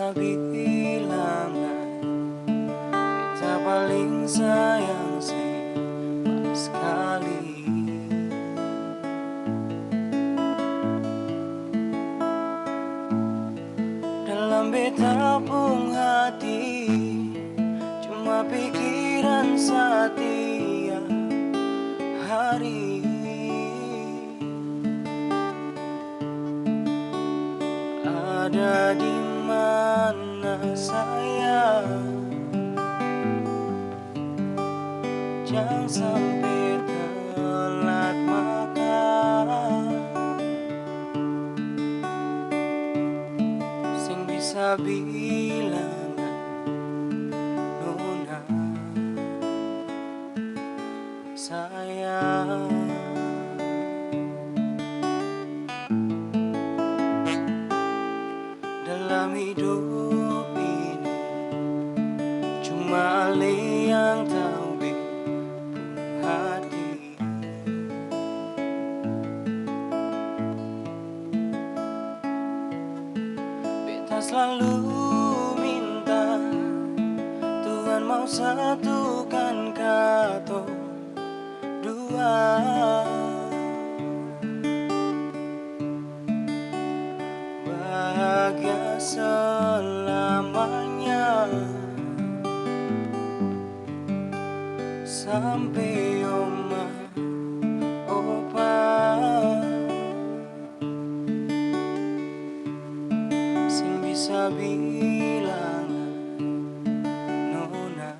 bisa bilang kita paling sayang sih pas sekali. Dalam beta pun hati cuma pikiran setiap hari. Ada di mana sayang? Jangan sampai telat makan. Sing bisa bilang nona sayang. Dalam hidup ini cuma Ale yang tahu hati. Beta selalu minta Tuhan mau satukan kato dua. Bahagia selamanya sampai oma opa. Sing bisa bilang nona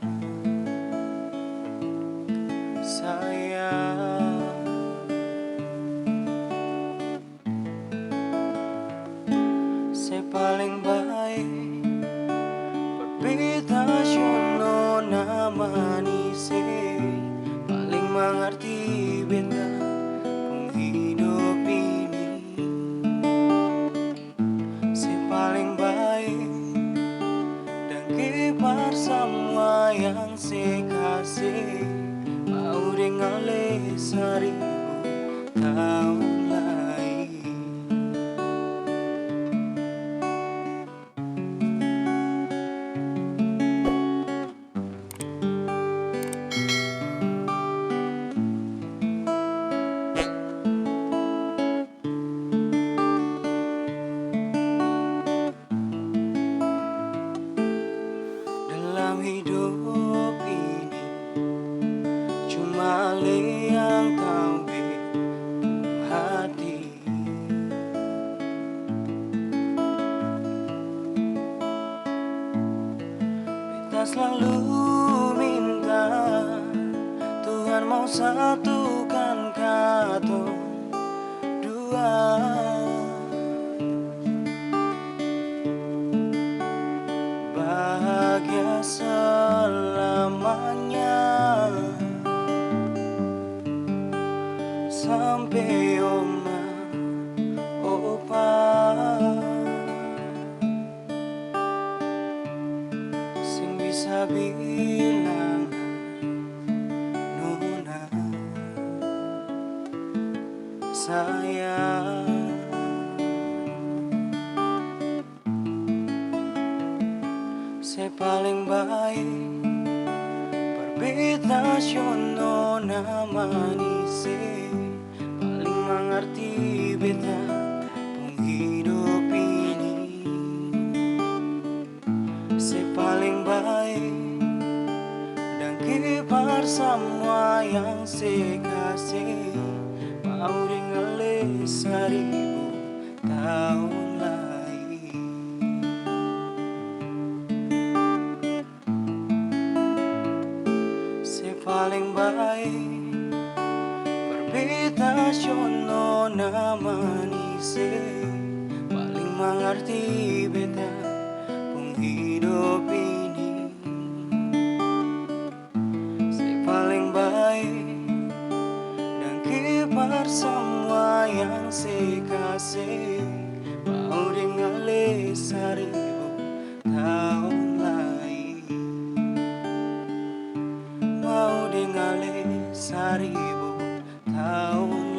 sayang. Saya paling baik berbeda nona manis, paling mengerti beta pun hidup ini. Si paling baik dan kibar semua yang saya kasih. Mau dengan seribu tahun lagi. Dalam hidup ini cuma Ale yang tahu hati. Beta selalu minta Tuhan mau satukan kato dua. Bahagia selamanya sampai oma opa. Sing bisa bilang nona sayang. Saya paling baik berbeda nona manis, paling mengerti beta pun hidup ini. Saya paling baik dan kibar semua yang saya kasih. Mau dengan seribu tahun lagi. Saya paling baik berbeda nona manis, paling mengerti beta pun hidup ini. Saya paling baik dan kibar semua yang saya kasih. Mau dengan seribu tahun lagi. Mau dengan seribu tahun